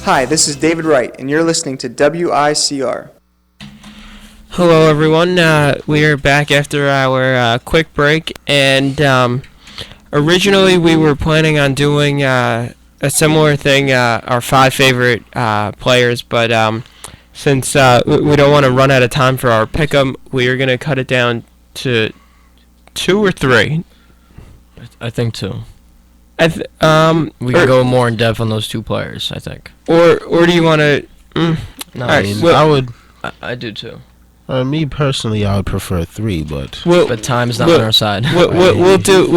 Hi, this is David Wright, and you're listening to WICR. Hello, everyone. We are back after our quick break, and originally we were planning on doing a similar thing, our 5 favorite players, but since we don't want to run out of time for our pick'em, we are going to cut it down to 2 or 3. I think 2. We can go more in depth on those 2 players, I think. Or do you want to? No, right, I do too. Me personally, I would prefer 3, but time's not on our side. We'll do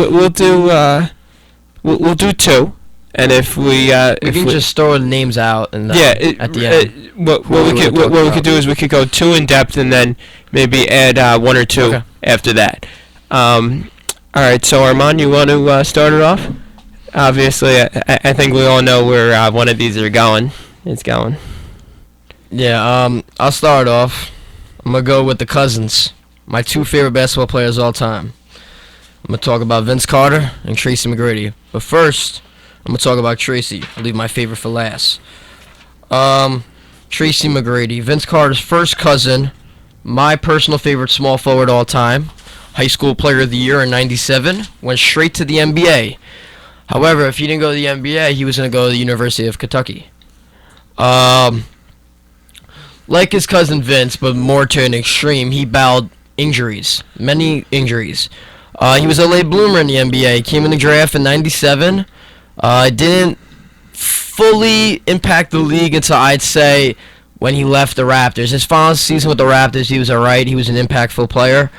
2, and if we can just throw the names out and at the end. What we could do is we could go 2 in depth and then maybe add 1 or 2 after that. All right, so Armand, you want to start it off? Obviously, I think we all know where one of these are going. It's going. Yeah, I'll start off. I'm going to go with the Cousins, my 2 favorite basketball players of all time. I'm going to talk about Vince Carter and Tracy McGrady. But first, I'm going to talk about Tracy. I'll leave my favorite for last. Tracy McGrady, Vince Carter's first cousin, my personal favorite small forward all time, high school player of the year in '97, went straight to the NBA. However, if he didn't go to the NBA, he was going to go to the University of Kentucky. Like his cousin Vince, but more to an extreme, he battled injuries, many injuries. He was a late bloomer in the NBA. He came in the draft in '97. Didn't fully impact the league until I'd say when he left the Raptors. His final season with the Raptors, he was alright. He was an impactful player.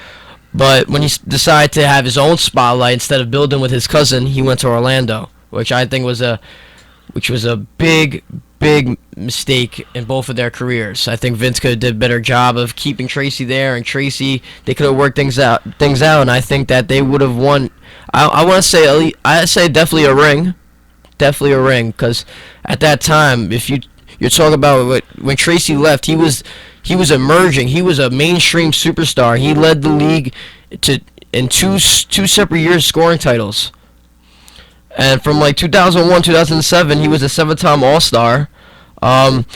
But when he decided to have his own spotlight instead of building with his cousin, he went to Orlando, which I think was a big mistake in both of their careers. I think Vince could have did a better job of keeping Tracy there, and Tracy, they could have worked things out, and I think that they would have won. I want to say definitely a ring, because at that time, if you're talking about when Tracy left, he was emerging. He was a mainstream superstar. He led the league in two separate years scoring titles. And from 2001, 2007, he was a 7-time All-Star. I want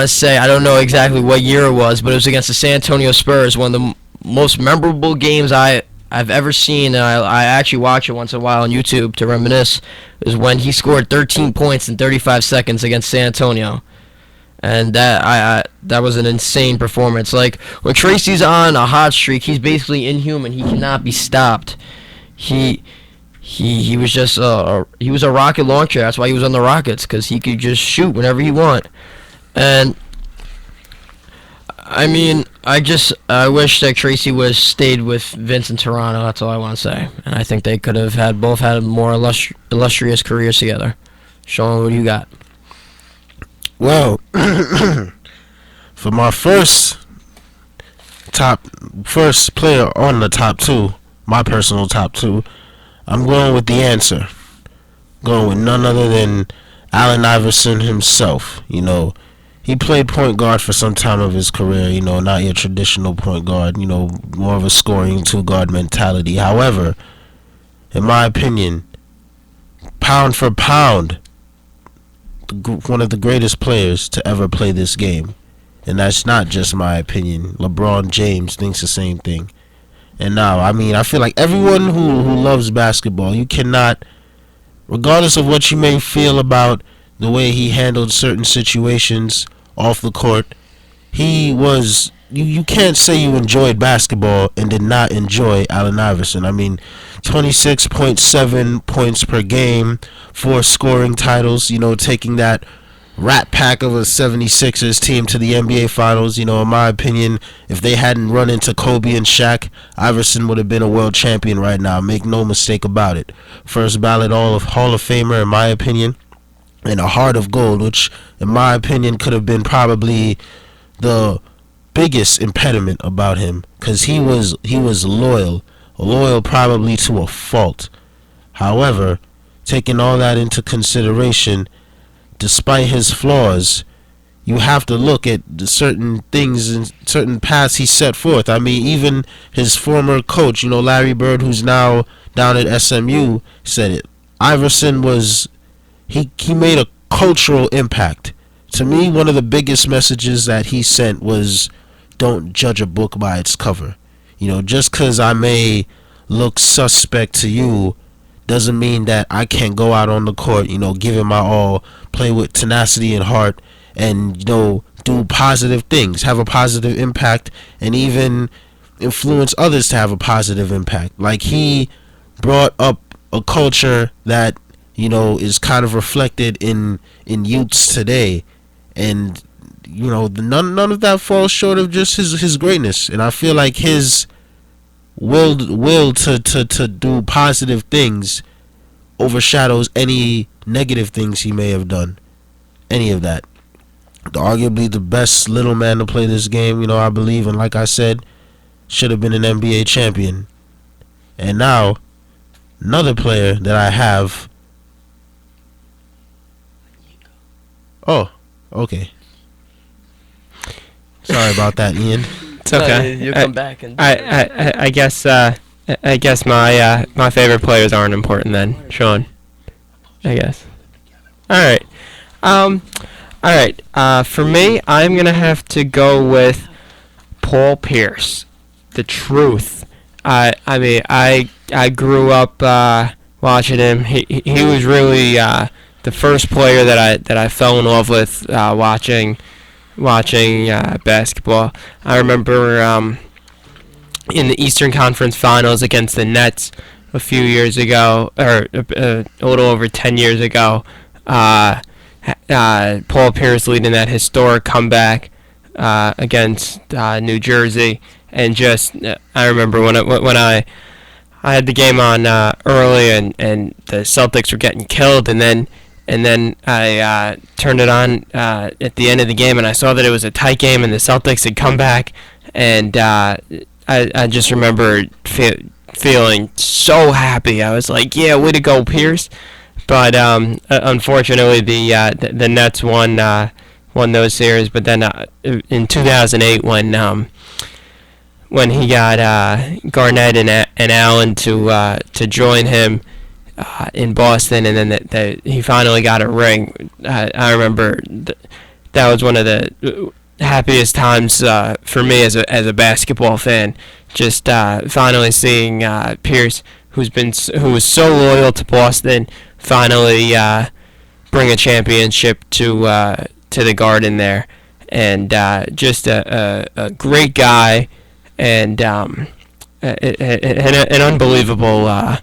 to say, I don't know exactly what year it was, but it was against the San Antonio Spurs, one of the most memorable games I've ever seen. And I actually watch it once in a while on YouTube to reminisce. Is when he scored 13 points in 35 seconds against San Antonio. And that was an insane performance. When Tracy's on a hot streak, he's basically inhuman. He cannot be stopped. He was just he was a rocket launcher. That's why he was on the Rockets, because he could just shoot whenever he want. And I mean, I wish that Tracy was stayed with Vince in Toronto. That's all I want to say. And I think they could have both had more illustrious careers together. Sean, what do you got? Well, for my first player on the top 2, my personal top 2, I'm going with the answer. Going with none other than Allen Iverson himself. He played point guard for some time of his career, not your traditional point guard, more of a scoring 2-guard mentality. However, in my opinion, pound for pound, one of the greatest players to ever play this game. And that's not just my opinion. LeBron James thinks the same thing. And now, I feel like everyone who loves basketball, you cannot, regardless of what you may feel about the way he handled certain situations off the court, you can't say you enjoyed basketball and did not enjoy Allen Iverson. 26.7 points per game, 4 scoring titles, taking that rat pack of a 76ers team to the NBA Finals. In my opinion, if they hadn't run into Kobe and Shaq, Iverson would have been a world champion right now. Make no mistake about it. First ballot Hall of Famer, in my opinion, and a heart of gold, which, in my opinion, could have been probably the biggest impediment about him, because he was loyal probably to a fault. However, taking all that into consideration, despite his flaws, you have to look at the certain things and certain paths he set forth. Even his former coach, Larry Bird, who's now down at SMU, said it. Iverson he made a cultural impact. To me, one of the biggest messages that he sent was, don't judge a book by its cover. Just because I may look suspect to you doesn't mean that I can't go out on the court, give it my all, play with tenacity and heart, and, do positive things, have a positive impact, and even influence others to have a positive impact. Like, he brought up a culture that, is kind of reflected in youths today. And, none of that falls short of just his greatness. And I feel like his will to do positive things overshadows any negative things he may have done. Any of that. Arguably the best little man to play this game, I believe, and like I said, should have been an NBA champion. And now, another player that I have. Oh, okay. Sorry about that, Ian. It's okay. You come back and. I guess my favorite players aren't important then, Sean. I guess. All right. All right. For me, I'm gonna have to go with Paul Pierce, the truth. I mean, I grew up watching him. He was really the first player that I fell in love with watching basketball. I remember in the Eastern Conference Finals against the Nets a few years ago, or a little over 10 years ago. Paul Pierce leading that historic comeback against New Jersey, and just I remember when I had the game on early, and the Celtics were getting killed, and then I turned it on at the end of the game, and I saw that it was a tight game, and the Celtics had come back, and I just remember feeling so happy. I was like, yeah, way to go, Pierce. But unfortunately, the Nets won those series. But then in 2008, when he got Garnett and Allen to join him in Boston, and then he finally got a ring, I remember that was one of the happiest times for me as a basketball fan. Just finally seeing Pierce, who was so loyal to Boston, finally bring a championship to the Garden there, and just a great guy, and an unbelievable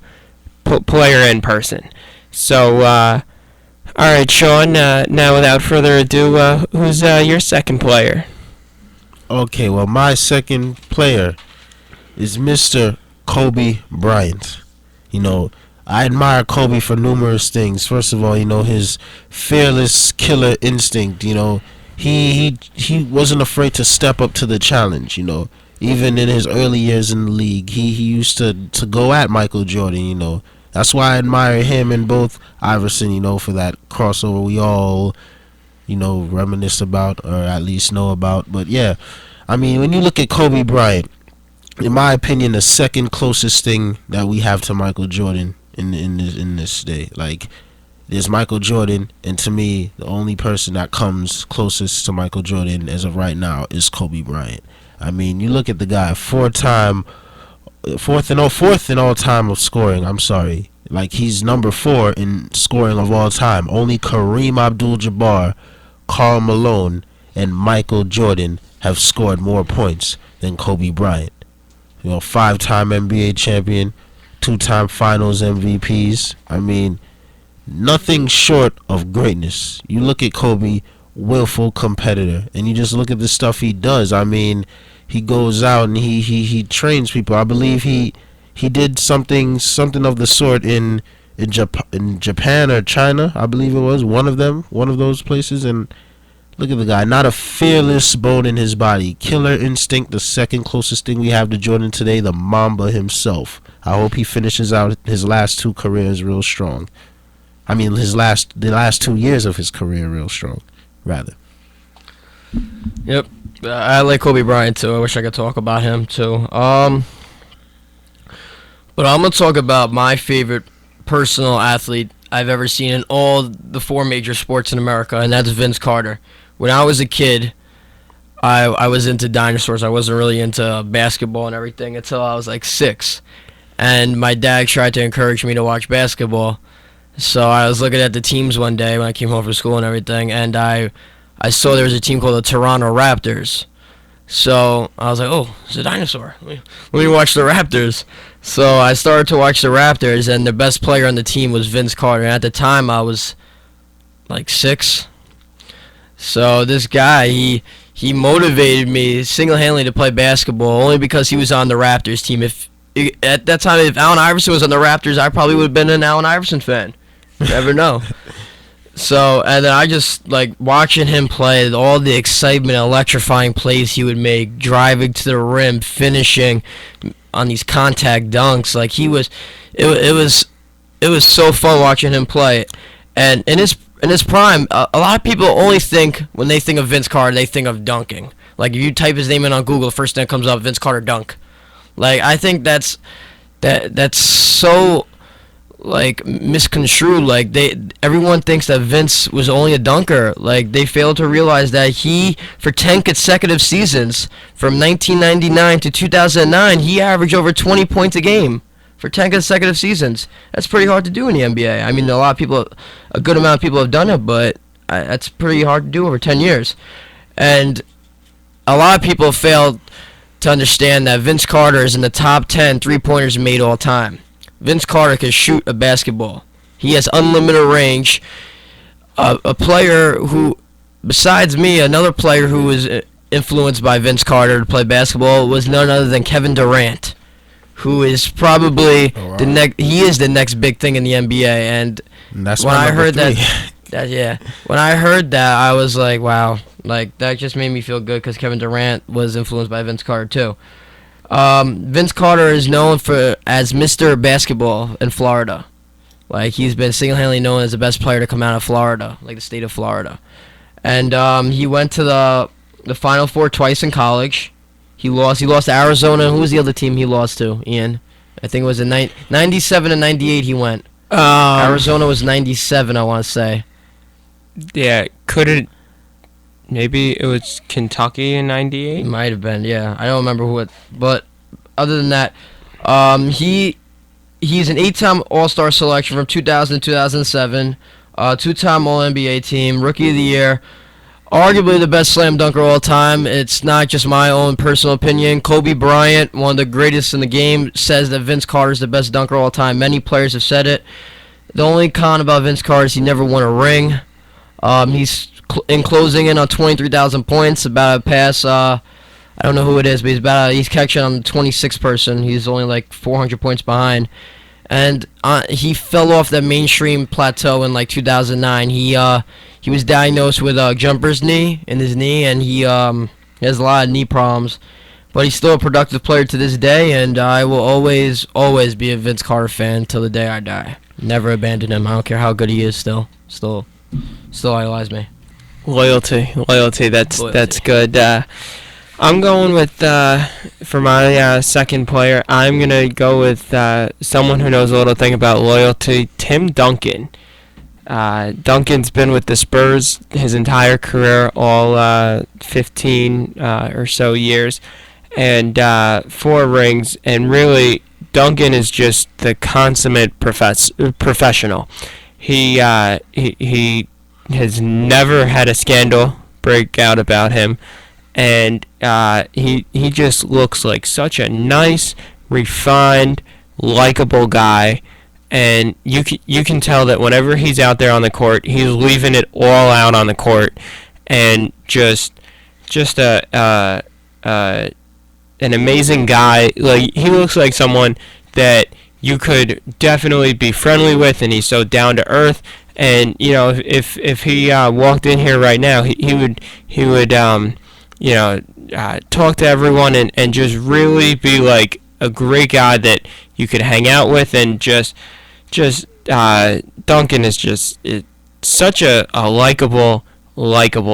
player in person. So, all right, Sean. Now, without further ado, who's your second player? Okay, well, my second player is Mr. Kobe Bryant. I admire Kobe for numerous things. First of all, his fearless killer instinct. He wasn't afraid to step up to the challenge. Even in his early years in the league, he used to go at Michael Jordan. That's why I admire him and both Iverson. For that crossover we all reminisce about, or at least know about. But yeah, I mean, when you look at Kobe Bryant, in my opinion, the second closest thing that we have to Michael Jordan in this day. Like, there's Michael Jordan, and to me, the only person that comes closest to Michael Jordan as of right now is Kobe Bryant. I mean, you look at the guy, fourth in all time of scoring. I'm sorry, like, he's number 4 in scoring of all time. Only Kareem Abdul-Jabbar, Karl Malone, and Michael Jordan have scored more points than Kobe Bryant. 5-time NBA champion, 2-time Finals MVPs. I mean, nothing short of greatness. You look at Kobe, willful competitor, and you just look at the stuff he does. I mean, he goes out and he trains people. I believe he did something of the sort in Japan or China. I believe it was one of those places. And look at the guy, not a fearless bone in his body. Killer instinct, the second closest thing we have to Jordan today, the Mamba himself. I hope he finishes out his last 2 careers real strong. I mean, the last 2 years of his career real strong, rather. Yep, I like Kobe Bryant too. I wish I could talk about him too. But I'm gonna talk about my favorite personal athlete I've ever seen in all the 4 major sports in America, and that's Vince Carter. When I was a kid, I was into dinosaurs. I wasn't really into basketball and everything until I was like 6. And my dad tried to encourage me to watch basketball. So I was looking at the teams one day when I came home from school and everything, and I saw there was a team called the Toronto Raptors. So I was like, oh, it's a dinosaur. Let me watch the Raptors. So I started to watch the Raptors, and the best player on the team was Vince Carter. And at the time, I was like 6. So this guy, he motivated me single-handedly to play basketball only because he was on the Raptors team. At that time, if Allen Iverson was on the Raptors, I probably would have been an Allen Iverson fan. You never know. So, and then I just, like, watching him play, all the excitement, electrifying plays he would make, driving to the rim, finishing on these contact dunks. Like, it was so fun watching him play. And in his prime, a lot of people only think, when they think of Vince Carter, they think of dunking. Like, if you type his name in on Google, the first thing that comes up, Vince Carter dunk. Like, I think that's so, like, misconstrued. Like, everyone thinks that Vince was only a dunker. Like, they fail to realize that he, for 10 consecutive seasons, from 1999 to 2009, he averaged over 20 points a game for 10 consecutive seasons. That's pretty hard to do in the NBA. I mean, a good amount of people have done it, but that's pretty hard to do over 10 years. And a lot of people fail to understand that Vince Carter is in the top 10 three-pointers made all time. Vince Carter can shoot a basketball. He has unlimited range. A player who, besides me, another player who was influenced by Vince Carter to play basketball was none other than Kevin Durant, who is probably the next big thing in the NBA. And that's when I heard three. when I heard that, I was like, wow, like that just made me feel good because Kevin Durant was influenced by Vince Carter too. Vince Carter is known as Mr. Basketball in Florida. Like, he's been single-handedly known as the best player to come out of Florida, like the state of Florida. And he went to the Final Four twice in college. He lost to Arizona. Who was the other team he lost to, Ian? I think it was in 97 and 98 he went. Arizona was 97, I want to say. Yeah, maybe it was Kentucky in 98? It might have been, yeah. I don't remember who it, but other than that, he's an 8-time All-Star selection from 2000 to 2007, 2-time All-NBA team, Rookie of the Year, arguably the best slam dunker of all time. It's not just my own personal opinion. Kobe Bryant, one of the greatest in the game, says that Vince Carter is the best dunker of all time. Many players have said it. The only con about Vince Carter is he never won a ring. He's closing in on 23,000 points, about a pass. I don't know who it is, but he's catching on the 26th person. He's only like 400 points behind, and he fell off that mainstream plateau in like 2009. He was diagnosed with a jumper's knee in his knee, and he has a lot of knee problems. But he's still a productive player to this day, and I will always be a Vince Carter fan till the day I die. Never abandon him. I don't care how good he is. Still idolize me. Loyalty. That's good. I'm going with for my second player. I'm gonna go with someone who knows a little thing about loyalty. Tim Duncan. Duncan's been with the Spurs his entire career, all 15 or so years, and 4 rings. And really, Duncan is just the consummate professional. He has never had a scandal break out about him, and he just looks like such a nice, refined, likable guy. And you can tell that whenever he's out there on the court, he's leaving it all out on the court, and just an amazing guy. Like, he looks like someone that you could definitely be friendly with, and he's so down to earth. And you know, if he walked in here right now, he would talk to everyone and just really be like a great guy that you could hang out with. And just Duncan is just such a likable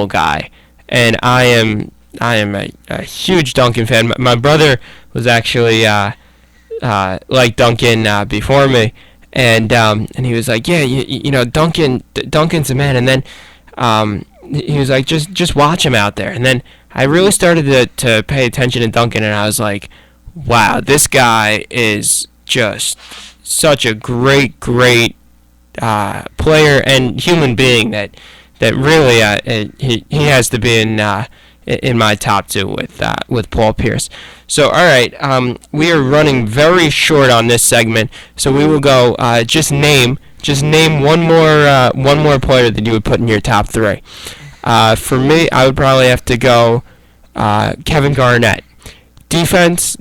guy, and I am a huge Duncan fan. My brother was actually like Duncan before me, and he was like, yeah, you know, Duncan's the man. And then he was like, just watch him out there. And then I really started to pay attention to Duncan, and I was like, wow, this guy is just such a great player and human being that really he has to be in my top two with Paul Pierce. So all right, we are running very short on this segment, so we will go just name one more player that you would put in your top three. For me, I would probably have to go Kevin Garnett. Defense.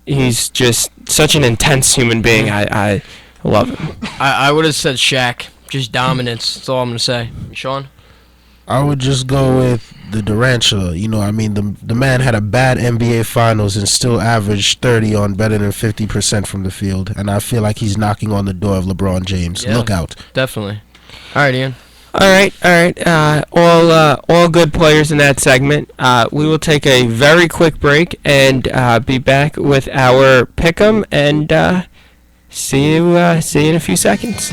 He's just such an intense human being. I love him. I would have said Shaq. Just dominance. That's all I'm gonna say. Sean? I would just go with the Durantula. You know, I mean, the man had a bad NBA Finals and still averaged 30 on better than 50% from the field, and I feel like he's knocking on the door of LeBron James. Yeah, Look out. Definitely. All right, Ian. All right. All good players in that segment. We will take a very quick break and be back with our pick'em and see you in a few seconds.